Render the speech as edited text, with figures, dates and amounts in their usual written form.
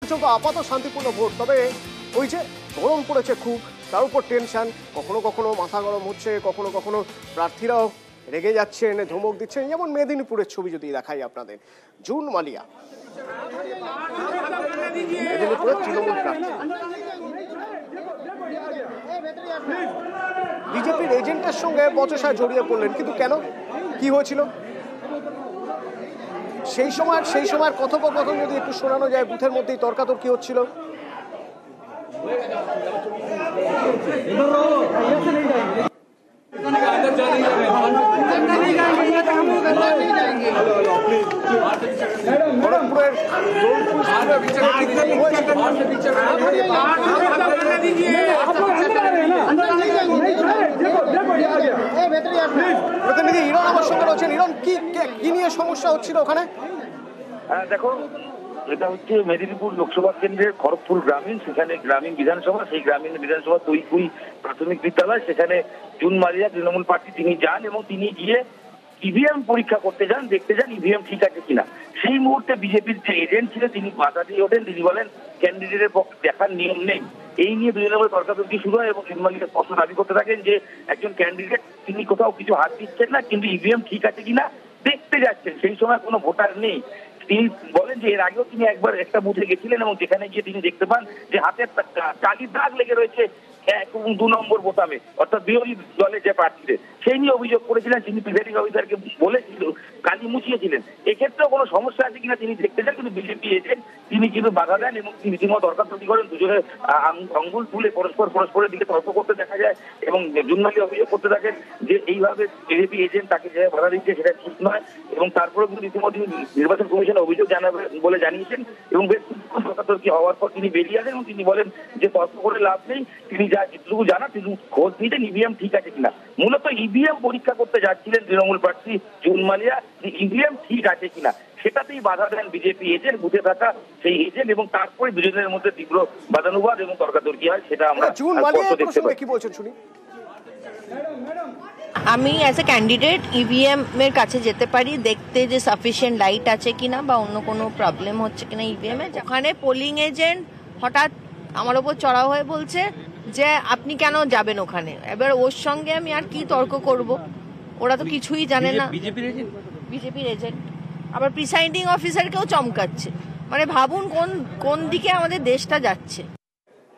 চলতো আপাত শান্তিপূর্ণ ভোট, তবে ওই যে গরম পড়েছে খুব, তার উপর টেনশন, কখনো কখনো মাথা গরম হচ্ছে, কখনো কখনো প্রার্থীরাও রেগে যাচ্ছেন, ধমক দিচ্ছেন। যেমন মেদিনীপুরের ছবি যদি দেখাই আপনাদের, জুন মালিয়া মেদিনীপুরের তৃণমূল প্রার্থী, বিজেপির এজেন্টের সঙ্গে বচসায় জড়িয়ে পড়লেন। কিন্তু কেন, কি হয়েছিল সেই সময় কথোপকথন যদি একটু শোনানো যায়। বুথের মধ্যেই তর্কাতর্কি হচ্ছিল। খড়গপুরের প্রতিনিধি হিরণ আমার সঙ্গে রয়েছেন। হিরণ, কি নিয়ে সমস্যা হচ্ছিল ওখানে? দেখো, এটা হচ্ছে মেদিনীপুর লোকসভা কেন্দ্রের খড়গপুর গ্রামীণ, সেখানে গ্রামীণ বিধানসভা, সেই গ্রামীণ বিধানসভা তৈকুই প্রাথমিক বিদ্যালয়, সেখানে জুন মালিয়া তৃণমূল প্রার্থী তিনি যান এবং তিনি গিয়ে ইভিএম পরীক্ষা করতে যান, দেখতে যান ইভিএম ঠিক আছে কিনা। সেই মুহূর্তে বিজেপির যে এজেন্ট ছিল তিনি বাধা দিয়ে ওঠেন। তিনি বলেন ক্যান্ডিডেটের পক্ষে দেখার নিয়ম নেই। এই নিয়ে দুজনের মধ্যে তর্কাতর্কি শুরু হয় এবং জুন মালিয়া স্পষ্ট দাবি করতে থাকেন যে একজন ক্যান্ডিডেট তিনি কোথাও কিছু হাত দিচ্ছেন না, কিন্তু ইভিএম ঠিক আছে কিনা দেখতে যাচ্ছেন। সেই সময় কোনো ভোটার নেই। তিনি বলেন যে এর আগেও তিনি একবার একটা বুথে গেছিলেন এবং যেখানে গিয়ে তিনি দেখতে পান যে হাতের কালির দাগ লেগে রয়েছে 1 এবং 2 নম্বর বোতামে, অর্থাৎ বিরোধী দলের যে প্রার্থীদের। সেই নিয়ে অভিযোগ করেছিলেন, তিনি প্রিসাইডিং অফিসারকে বলেছিল কালি মুছিয়েছিলেন। এক্ষেত্রেও কোনো সমস্যা আছে কিনা তিনি দেখতে চান, কিন্তু বিজেপি এজেন্ট তিনি কিন্তু বাধা দেন এবং তিনি রীতিমতো তর্কাতর্কি করেন। দুজনে আঙ্গুল তুলে পরস্পরের দিকে তর্ক করতে দেখা যায় এবং জুন মালিয়া অভিযোগ করতে থাকেন যে এইভাবে বিজেপি এজেন্ট তাকে যে বাধা দিচ্ছে সেটা ঠিক নয়। এবং তারপরেও কিন্তু রীতিমতো নির্বাচন কমিশনে অভিযোগ জানাবেন বলে জানিয়েছেন এবং বেশ তর্কাতর্কি হওয়ার পর তিনি বেরিয়ে আসেন এবং তিনি বলেন যে তর্ক করে লাভ নেই, তিনি যা যেটুকু জানা তিনি খোঁজ নিতেন ইভিএম ঠিক আছে কিনা। মূলত ইভিএম পরীক্ষা করতে যাচ্ছিলেন তৃণমূল প্রার্থী জুন মালিয়া, যে ইভিএম ঠিক আছে কিনা সেটাতেই বাধা দেন বিজেপি এজেন্ট, বুথে থাকা সেই এজেন্ট, এবং তারপরে দুজনের মধ্যে তীব্র বাদানুবাদ এবং তর্কাতর্কি হয়। সেটা আমরা দেখতে পাই। কি বলছেন শুনি। আমি অ্যাজ এ ক্যান্ডিডেট ইভিএম এর কাছে যেতে পারি দেখতে যে সাফিসিয়েন্ট লাইট আছে কিনা বা অন্য কোনো প্রবলেম হচ্ছে কিনা ইভিএম এ। ওখানে পোলিং এজেন্ট হঠাৎ আমার ওপর চড়াও হয়ে বলছে যে আপনি কেন যাবেন ওখানে। এবার ওর সঙ্গে আমি আর কি তর্ক করব, ওরা তো কিছুই জানে না। বিজেপির এজেন্ট আবার প্রিসাইডিং অফিসারকেও চমকাচ্ছে। মানে ভাবুন কোন দিকে আমাদের দেশটা যাচ্ছে।